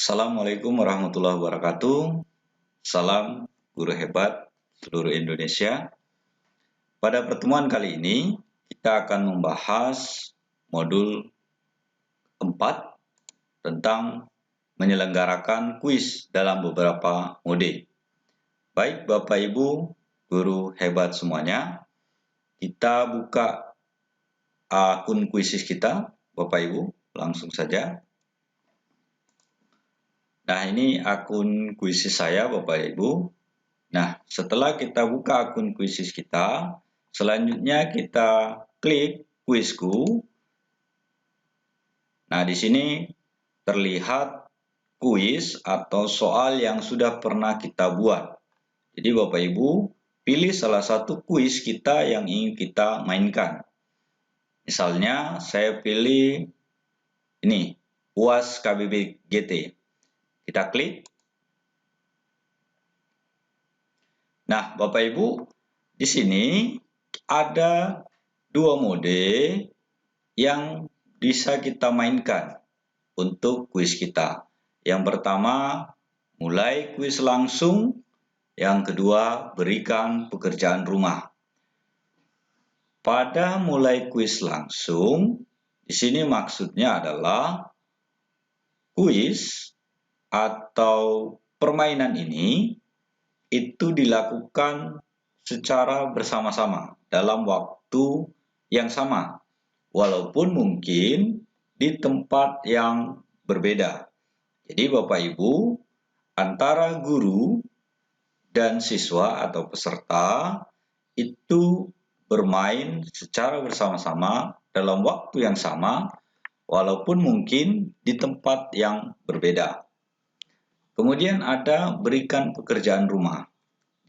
Assalamualaikum warahmatullahi wabarakatuh. Salam guru hebat seluruh Indonesia. Pada pertemuan kali ini, kita akan membahas modul 4 tentang menyelenggarakan kuis dalam beberapa mode. Baik Bapak Ibu, guru hebat semuanya, kita buka akun kuisis kita, Bapak Ibu, langsung saja. Nah, ini akun kuisis saya, Bapak Ibu. Nah, setelah kita buka akun kuisis kita, selanjutnya kita klik kuisku. Nah, di sini terlihat kuis atau soal yang sudah pernah kita buat. Jadi, Bapak Ibu, pilih salah satu kuis kita yang ingin kita mainkan. Misalnya, saya pilih ini, UAS KBBGT. Kita klik. Nah, Bapak Ibu, di sini ada dua mode yang bisa kita mainkan untuk kuis kita. Yang pertama, mulai kuis langsung. Yang kedua, berikan pekerjaan rumah. Pada mulai kuis langsung, di sini maksudnya adalah kuis atau permainan ini itu dilakukan secara bersama-sama dalam waktu yang sama, walaupun mungkin di tempat yang berbeda. Jadi Bapak Ibu, antara guru dan siswa atau peserta itu bermain secara bersama-sama dalam waktu yang sama, walaupun mungkin di tempat yang berbeda. Kemudian ada berikan pekerjaan rumah.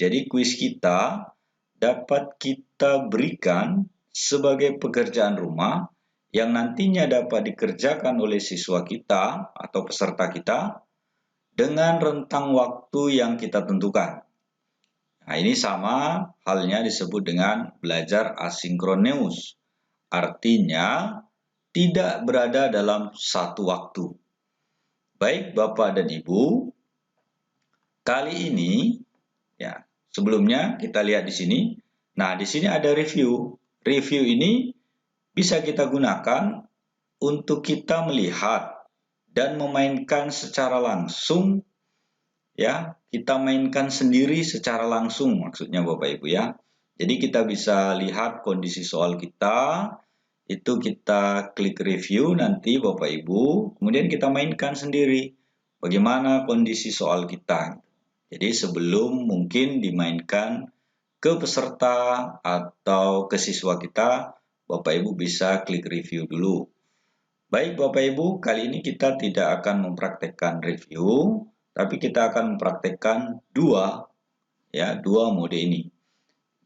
Jadi kuis kita dapat kita berikan sebagai pekerjaan rumah yang nantinya dapat dikerjakan oleh siswa kita atau peserta kita dengan rentang waktu yang kita tentukan. Nah, ini sama halnya disebut dengan belajar asinkronus. Artinya tidak berada dalam satu waktu. Baik Bapak dan Ibu, kali ini ya, sebelumnya kita lihat di sini. Nah, di sini ada review. Review ini bisa kita gunakan untuk kita melihat dan memainkan secara langsung ya. Kita mainkan sendiri secara langsung maksudnya Bapak Ibu ya. Jadi kita bisa lihat kondisi soal kita, itu kita klik review nanti Bapak Ibu, kemudian kita mainkan sendiri bagaimana kondisi soal kita. Jadi sebelum mungkin dimainkan ke peserta atau ke siswa kita, Bapak Ibu bisa klik review dulu. Baik Bapak Ibu, kali ini kita tidak akan mempraktekkan review, tapi kita akan mempraktekkan dua mode ini.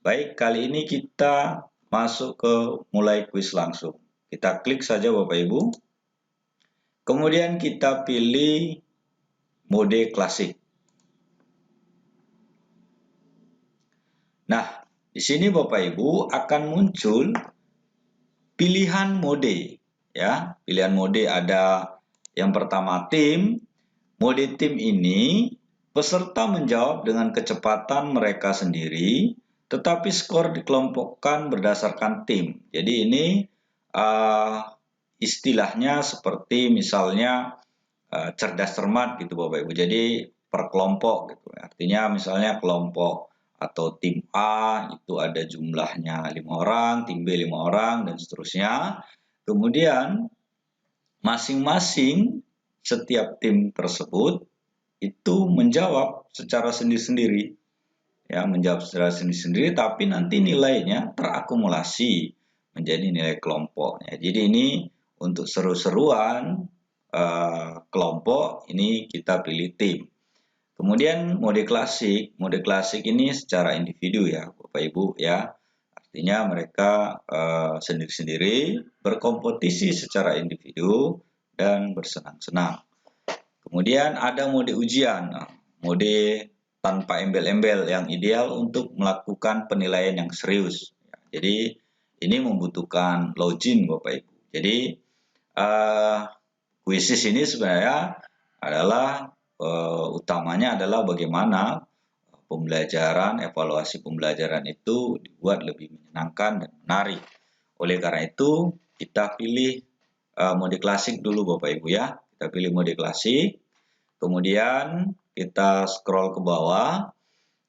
Baik, kali ini kita masuk ke mulai kuis langsung. Kita klik saja Bapak Ibu. Kemudian kita pilih mode klasik. Nah, di sini Bapak Ibu akan muncul pilihan mode ya. Pilihan mode ada yang pertama tim. Mode tim ini peserta menjawab dengan kecepatan mereka sendiri, tetapi skor dikelompokkan berdasarkan tim. Jadi ini istilahnya seperti misalnya cerdas cermat gitu Bapak Ibu. Jadi per kelompok gitu. Artinya misalnya kelompok atau tim A itu ada jumlahnya 5 orang, tim B 5 orang, dan seterusnya. Kemudian masing-masing setiap tim tersebut itu menjawab secara sendiri-sendiri. Ya, menjawab secara sendiri-sendiri, tapi nanti nilainya terakumulasi menjadi nilai kelompok. Ya, jadi ini untuk seru-seruan kelompok, ini kita pilih tim. Kemudian mode klasik ini secara individu ya Bapak Ibu ya. Artinya mereka sendiri-sendiri berkompetisi secara individu dan bersenang-senang. Kemudian ada mode ujian, mode tanpa embel-embel yang ideal untuk melakukan penilaian yang serius. Jadi ini membutuhkan login Bapak Ibu. Jadi kuisis ini sebenarnya adalah utamanya adalah bagaimana pembelajaran, evaluasi pembelajaran itu dibuat lebih menyenangkan dan menarik. Oleh karena itu, kita pilih mode klasik dulu Bapak Ibu ya. Kita pilih mode klasik, kemudian kita scroll ke bawah.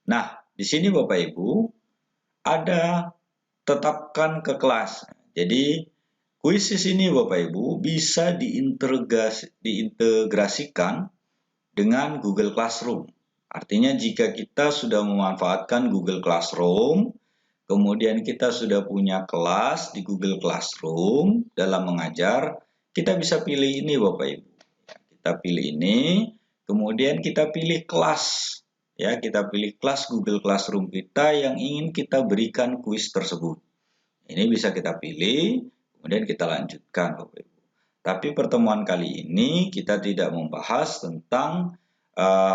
Nah, di sini Bapak Ibu ada tetapkan ke kelas. Jadi, kuisis ini Bapak Ibu bisa diintegrasikan dengan Google Classroom. Artinya jika kita sudah memanfaatkan Google Classroom, kemudian kita sudah punya kelas di Google Classroom dalam mengajar, kita bisa pilih ini Bapak Ibu. Kita pilih ini, kemudian kita pilih kelas. Ya, kita pilih kelas Google Classroom kita yang ingin kita berikan kuis tersebut. Ini bisa kita pilih, kemudian kita lanjutkan Bapak Ibu. Tapi pertemuan kali ini kita tidak membahas tentang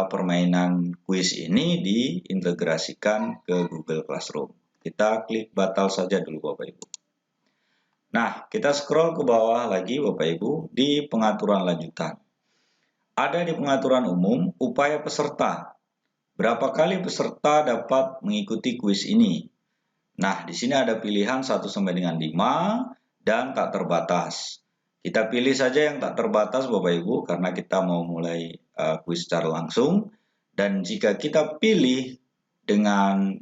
permainan kuis ini diintegrasikan ke Google Classroom. Kita klik batal saja dulu Bapak Ibu. Nah, kita scroll ke bawah lagi Bapak Ibu di pengaturan lanjutan. Ada di pengaturan umum upaya peserta. Berapa kali peserta dapat mengikuti kuis ini? Nah, di sini ada pilihan 1 sampai dengan 5 dan tak terbatas. Kita pilih saja yang tak terbatas Bapak Ibu karena kita mau mulai kuis secara langsung. Dan jika kita pilih dengan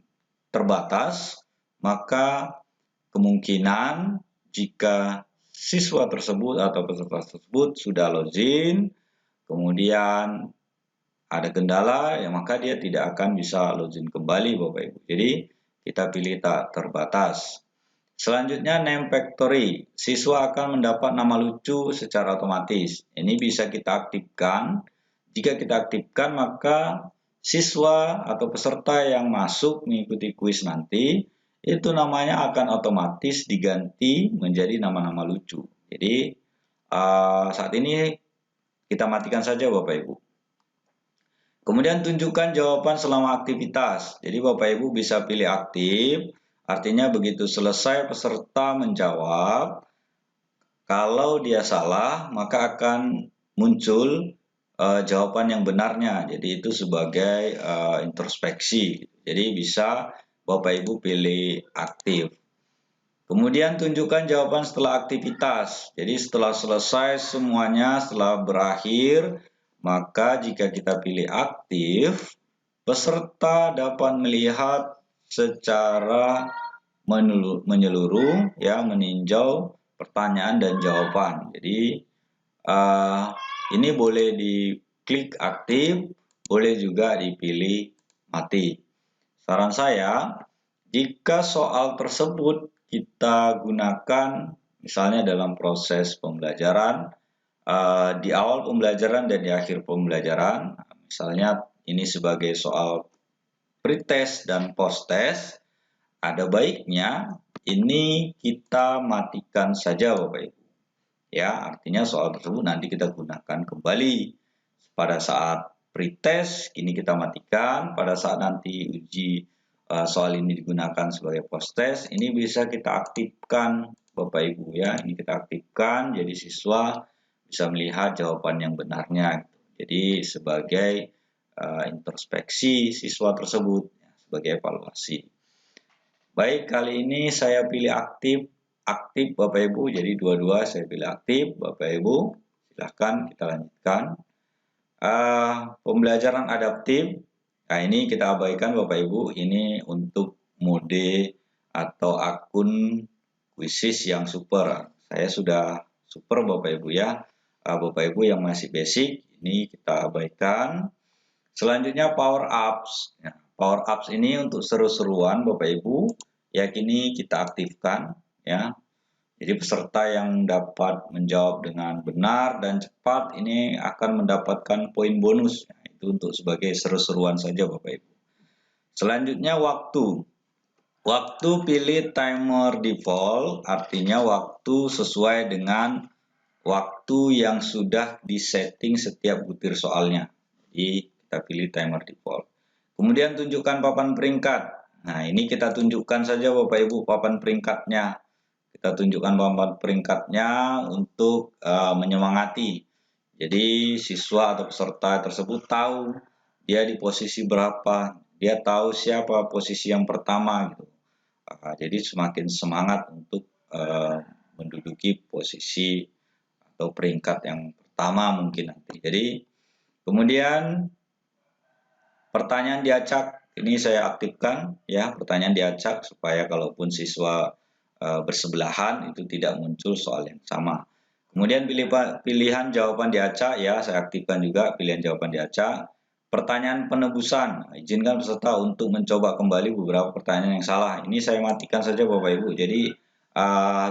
terbatas, maka kemungkinan jika siswa tersebut atau peserta tersebut sudah login, kemudian ada kendala, ya maka dia tidak akan bisa login kembali Bapak Ibu. Jadi kita pilih tak terbatas. Selanjutnya name factory. Siswa akan mendapat nama lucu secara otomatis. Ini bisa kita aktifkan. Jika kita aktifkan maka siswa atau peserta yang masuk mengikuti kuis nanti itu namanya akan otomatis diganti menjadi nama-nama lucu. Jadi saat ini kita matikan saja Bapak Ibu. Kemudian tunjukkan jawaban selama aktivitas. Jadi Bapak Ibu bisa pilih aktif, artinya begitu selesai peserta menjawab, kalau dia salah maka akan muncul jawaban yang benarnya. Jadi itu sebagai introspeksi. Jadi bisa Bapak Ibu pilih aktif. Kemudian tunjukkan jawaban setelah aktivitas. Jadi setelah selesai semuanya, setelah berakhir, maka jika kita pilih aktif, peserta dapat melihat secara menyeluruh, ya, meninjau pertanyaan dan jawaban. Jadi ini boleh diklik aktif, boleh juga dipilih mati. Saran saya, jika soal tersebut kita gunakan misalnya dalam proses pembelajaran, di awal pembelajaran dan di akhir pembelajaran, misalnya ini sebagai soal pretest dan posttest, ada baiknya ini kita matikan saja Bapak Ibu. Ya, artinya soal tersebut nanti kita gunakan kembali pada saat pretest, ini kita matikan. Pada saat nanti uji soal ini digunakan sebagai posttest, ini bisa kita aktifkan Bapak Ibu ya. Ini kita aktifkan, jadi siswa bisa melihat jawaban yang benarnya. Jadi sebagai introspeksi siswa tersebut, ya, sebagai evaluasi. Baik, kali ini saya pilih aktif Bapak Ibu, jadi dua-dua saya pilih aktif Bapak Ibu. Silahkan kita lanjutkan. Pembelajaran adaptif, nah ini kita abaikan Bapak Ibu, ini untuk mode atau akun kuisis yang super. Saya sudah super Bapak Ibu ya. Bapak Ibu yang masih basic, ini kita abaikan. Selanjutnya power ups. Power ups ini untuk seru-seruan Bapak Ibu, yakini kita aktifkan ya. Jadi peserta yang dapat menjawab dengan benar dan cepat ini akan mendapatkan poin bonus. Itu untuk sebagai seru-seruan saja Bapak Ibu. Selanjutnya waktu. Waktu pilih timer default, artinya waktu sesuai dengan waktu yang sudah disetting setiap butir soalnya. Jadi kita pilih timer default. Kemudian tunjukkan papan peringkat. Nah ini kita tunjukkan saja Bapak Ibu papan peringkatnya. Kita tunjukkan papan peringkatnya untuk menyemangati. Jadi siswa atau peserta tersebut tahu dia di posisi berapa, dia tahu siapa posisi yang pertama gitu. Jadi semakin semangat untuk menduduki posisi atau peringkat yang pertama mungkin nanti. Jadi kemudian pertanyaan diacak ini saya aktifkan ya, pertanyaan diacak supaya kalaupun siswa bersebelahan itu tidak muncul soal yang sama. Kemudian pilihan jawaban diacak ya, saya aktifkan juga pilihan jawaban diacak. Pertanyaan penebusan, izinkan peserta untuk mencoba kembali beberapa pertanyaan yang salah. Ini saya matikan saja Bapak Ibu. Jadi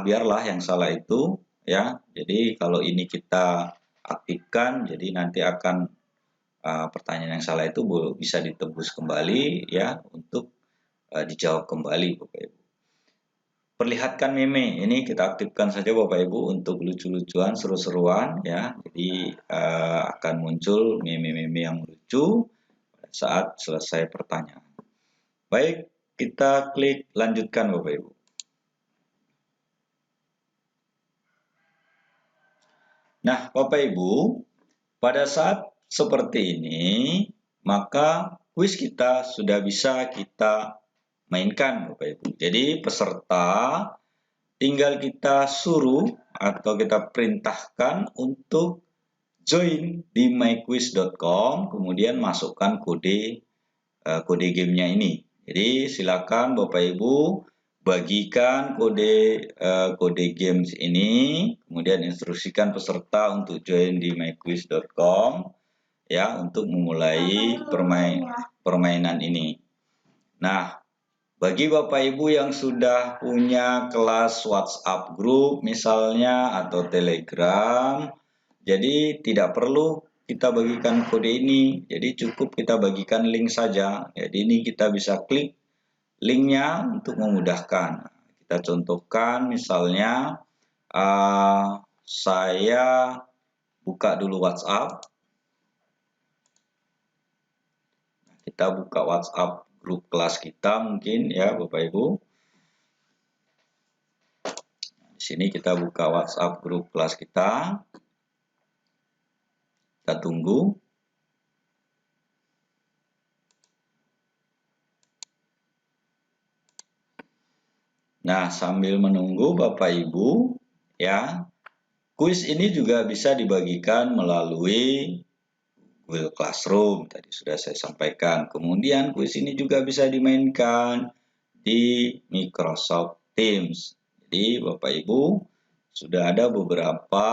biarlah yang salah itu ya. Jadi kalau ini kita aktifkan, jadi nanti akan pertanyaan yang salah itu bisa ditebus kembali ya untuk dijawab kembali Bapak Ibu. Perlihatkan meme, ini kita aktifkan saja Bapak Ibu untuk lucu-lucuan, seru-seruan ya. Jadi akan muncul meme-meme yang lucu saat selesai pertanyaan. Baik, kita klik lanjutkan Bapak Ibu. Nah, Bapak Ibu, pada saat seperti ini, maka kuis kita sudah bisa kita mainkan Bapak Ibu. Jadi peserta tinggal kita suruh atau kita perintahkan untuk join di myquiz.com, kemudian masukkan kode gamenya ini. Jadi silakan Bapak Ibu bagikan kode games ini, kemudian instruksikan peserta untuk join di myquiz.com ya untuk memulai permainan ini. Nah, bagi Bapak Ibu yang sudah punya kelas WhatsApp group misalnya atau Telegram, jadi tidak perlu kita bagikan kode ini. Jadi cukup kita bagikan link saja. Jadi ini kita bisa klik linknya untuk memudahkan. Kita contohkan misalnya saya buka dulu WhatsApp. Kita buka WhatsApp grup kelas kita mungkin ya Bapak Ibu. Di sini kita buka WhatsApp grup kelas kita. Kita tunggu. Nah, sambil menunggu Bapak Ibu ya, kuis ini juga bisa dibagikan melalui Google Classroom, tadi sudah saya sampaikan. Kemudian kuis ini juga bisa dimainkan di Microsoft Teams. Jadi Bapak Ibu sudah ada beberapa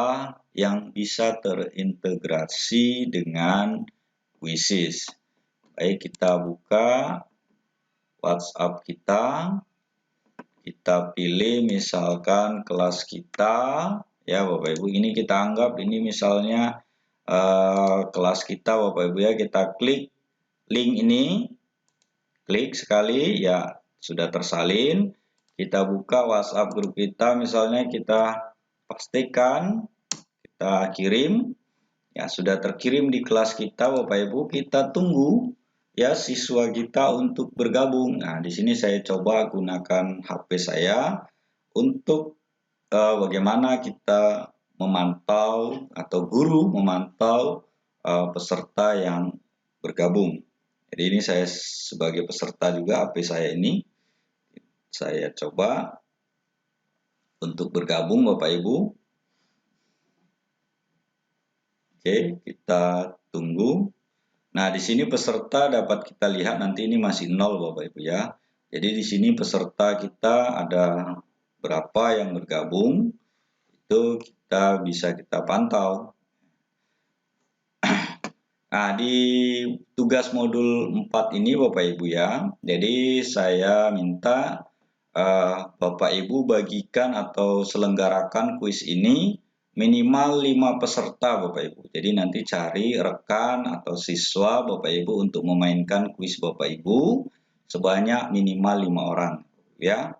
yang bisa terintegrasi dengan Quizzes. Baik, kita buka WhatsApp kita. Kita pilih misalkan kelas kita ya Bapak Ibu, ini kita anggap ini misalnya kelas kita Bapak Ibu ya, kita klik link ini, klik sekali ya sudah tersalin. Kita buka WhatsApp grup kita, misalnya kita pastikan kita kirim ya, sudah terkirim di kelas kita Bapak Ibu. Kita tunggu ya siswa kita untuk bergabung. Nah, di sini saya coba gunakan HP saya untuk bagaimana kita memantau atau guru memantau peserta yang bergabung. Jadi ini saya sebagai peserta juga, HP saya ini saya coba untuk bergabung Bapak Ibu. Oke, kita tunggu. Nah, di sini peserta dapat kita lihat nanti ini masih 0 Bapak Ibu ya. Jadi di sini peserta kita ada berapa yang bergabung, itu kita bisa kita pantau. Nah, di tugas modul 4 ini Bapak Ibu ya, jadi saya minta Bapak Ibu bagikan atau selenggarakan kuis ini minimal 5 peserta Bapak Ibu. Jadi nanti cari rekan atau siswa Bapak Ibu untuk memainkan kuis Bapak Ibu sebanyak minimal 5 orang ya.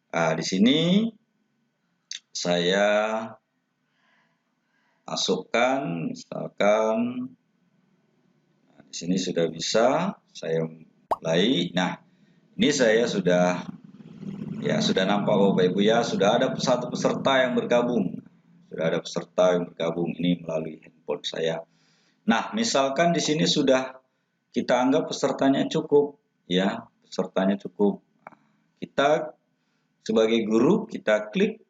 Di sini saya masukkan misalkan di sini sudah bisa saya mulai. Nah, ini saya sudah nampak Bapak Ibu ya, sudah ada satu peserta yang bergabung. Sudah ada peserta yang bergabung ini melalui telepon saya. Nah, misalkan di sini sudah kita anggap pesertanya cukup, ya, pesertanya cukup. Kita sebagai guru, kita klik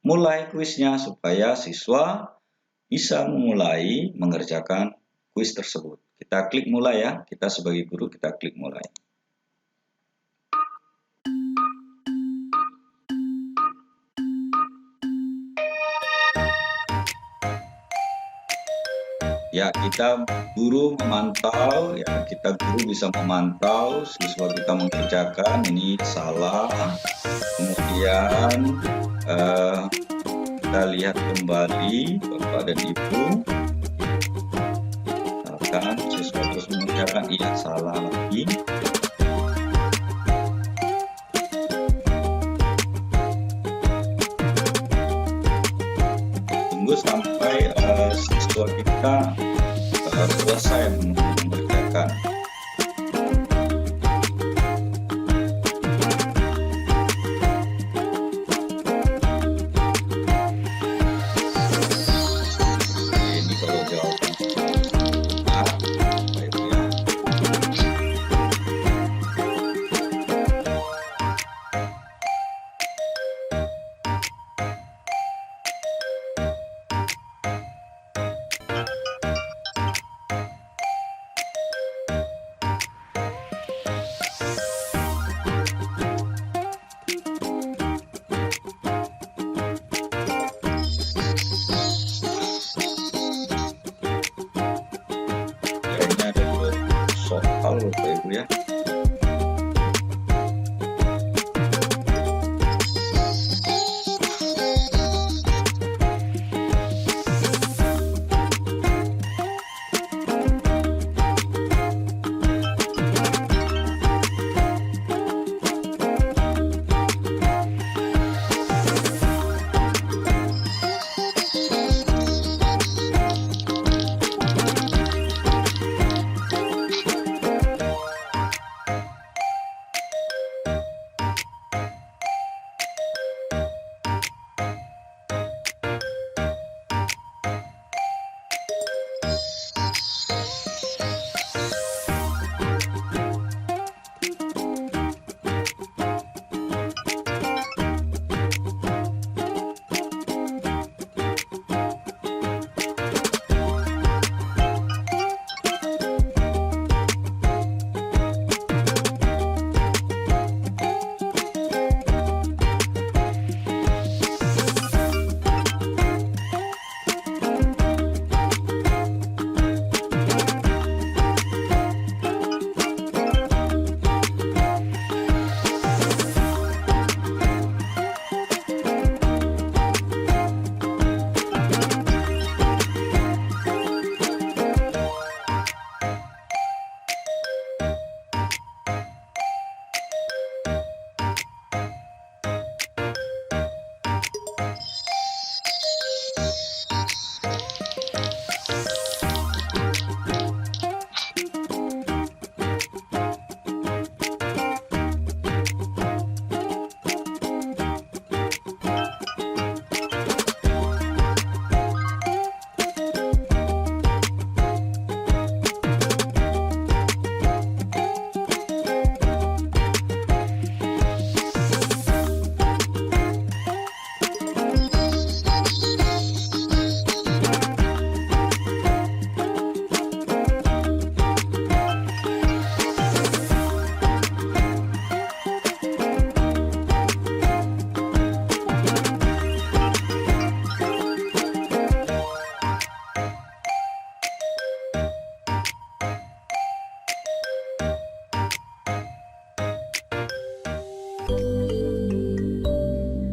mulai kuisnya supaya siswa bisa memulai mengerjakan kuis tersebut. Kita klik mulai ya, kita sebagai guru kita klik mulai. Ya, kita guru memantau, ya kita guru bisa memantau siswa kita mengerjakan ini salah. Kemudian kita lihat kembali Bapak dan Ibu. Misalkan siswa terus mengerjakan iya salah lagi. Tunggu sampai siswa kita selesai mengerjakan. Ini kalau jawaban benar, Bapak Ibu ya. Kayaknya ada 2 soal Bapak Ibu ya.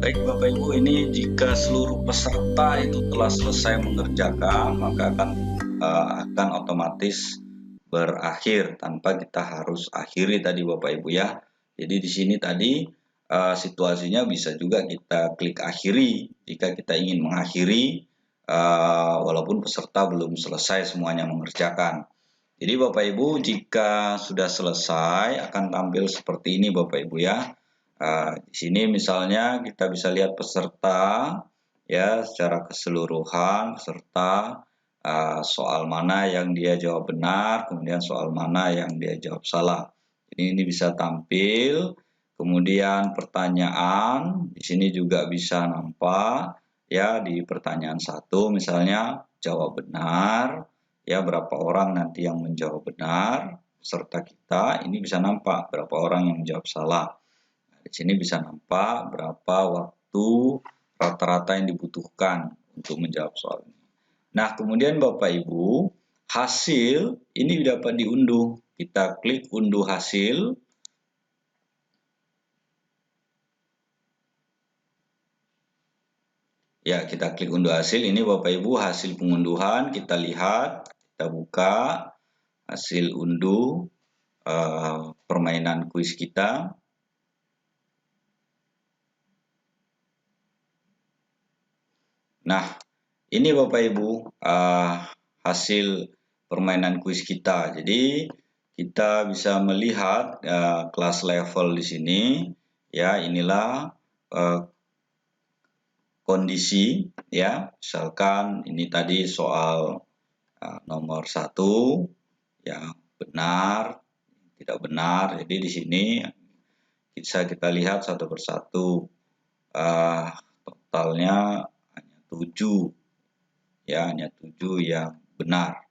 Baik Bapak Ibu, ini jika seluruh peserta itu telah selesai mengerjakan, maka akan otomatis berakhir tanpa kita harus akhiri tadi Bapak Ibu ya. Jadi di sini tadi situasinya bisa juga kita klik akhiri jika kita ingin mengakhiri walaupun peserta belum selesai semuanya mengerjakan. Jadi Bapak Ibu, jika sudah selesai akan tampil seperti ini Bapak Ibu ya. Di sini misalnya kita bisa lihat peserta ya secara keseluruhan peserta soal mana yang dia jawab benar, kemudian soal mana yang dia jawab salah. Jadi ini bisa tampil, kemudian pertanyaan di sini juga bisa nampak ya di pertanyaan 1 misalnya jawab benar, ya berapa orang nanti yang menjawab benar peserta kita, ini bisa nampak berapa orang yang menjawab salah. Nah, di sini bisa nampak berapa waktu rata-rata yang dibutuhkan untuk menjawab soal ini. Nah, kemudian Bapak Ibu, hasil ini dapat diunduh. Kita klik unduh hasil. Ya, kita klik unduh hasil. Ini Bapak Ibu hasil pengunduhan. Kita lihat, kita buka hasil unduh permainan kuis kita. Nah, ini Bapak Ibu hasil permainan kuis kita. Jadi kita bisa melihat kelas level di sini. Ya, inilah kondisi. Ya, misalkan ini tadi soal nomor 1, ya benar, tidak benar. Jadi di sini bisa kita lihat satu persatu. Totalnya hanya 7. Ya, hanya 7 yang benar.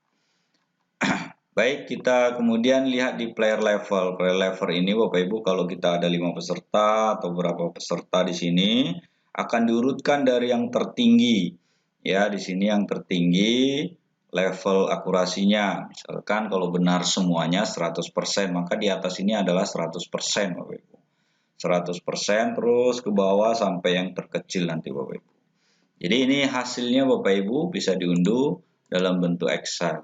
Baik, kita kemudian lihat di player level. Player level ini Bapak Ibu kalau kita ada 5 peserta atau berapa peserta di sini akan diurutkan dari yang tertinggi. Ya, di sini yang tertinggi level akurasinya. Misalkan kalau benar semuanya 100%, maka di atas ini adalah 100% Bapak Ibu. 100% terus ke bawah sampai yang terkecil nanti Bapak Ibu. Jadi ini hasilnya Bapak Ibu bisa diunduh dalam bentuk Excel.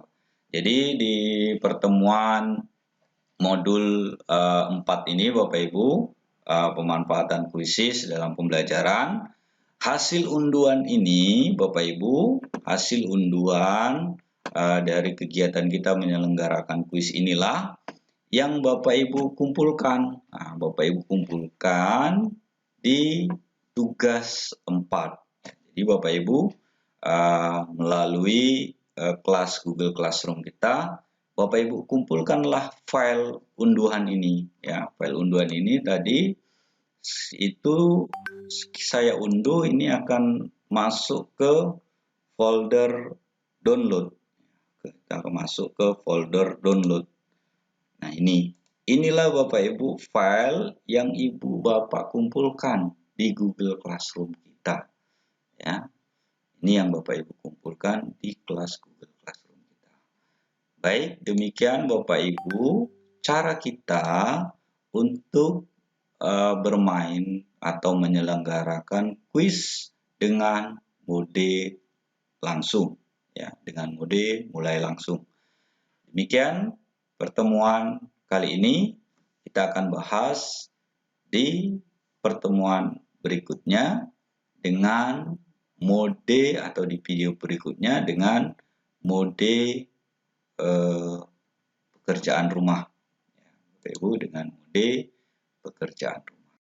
Jadi di pertemuan modul 4 ini Bapak Ibu, pemanfaatan kuisis dalam pembelajaran, hasil unduhan ini Bapak Ibu, hasil unduhan dari kegiatan kita menyelenggarakan kuis inilah yang Bapak Ibu kumpulkan. Nah, Bapak Ibu kumpulkan di tugas 4. Jadi Bapak Ibu melalui kelas Google Classroom kita, Bapak Ibu kumpulkanlah file unduhan ini. Ya, file unduhan ini tadi itu saya unduh, ini akan masuk ke folder download. Kita akan masuk ke folder download. Nah, inilah Bapak Ibu file yang Ibu Bapak kumpulkan di Google Classroom kita. Ya. Ini yang Bapak Ibu kumpulkan di kelas Google Classroom kita. Baik, demikian Bapak Ibu cara kita untuk bermain atau menyelenggarakan kuis dengan mode langsung, ya, dengan mode mulai langsung. Demikian pertemuan kali ini. Kita akan bahas di pertemuan berikutnya dengan mode atau di video berikutnya dengan mode pekerjaan rumah. Ya, Bapak Ibu dengan mode pekerjaan rumah.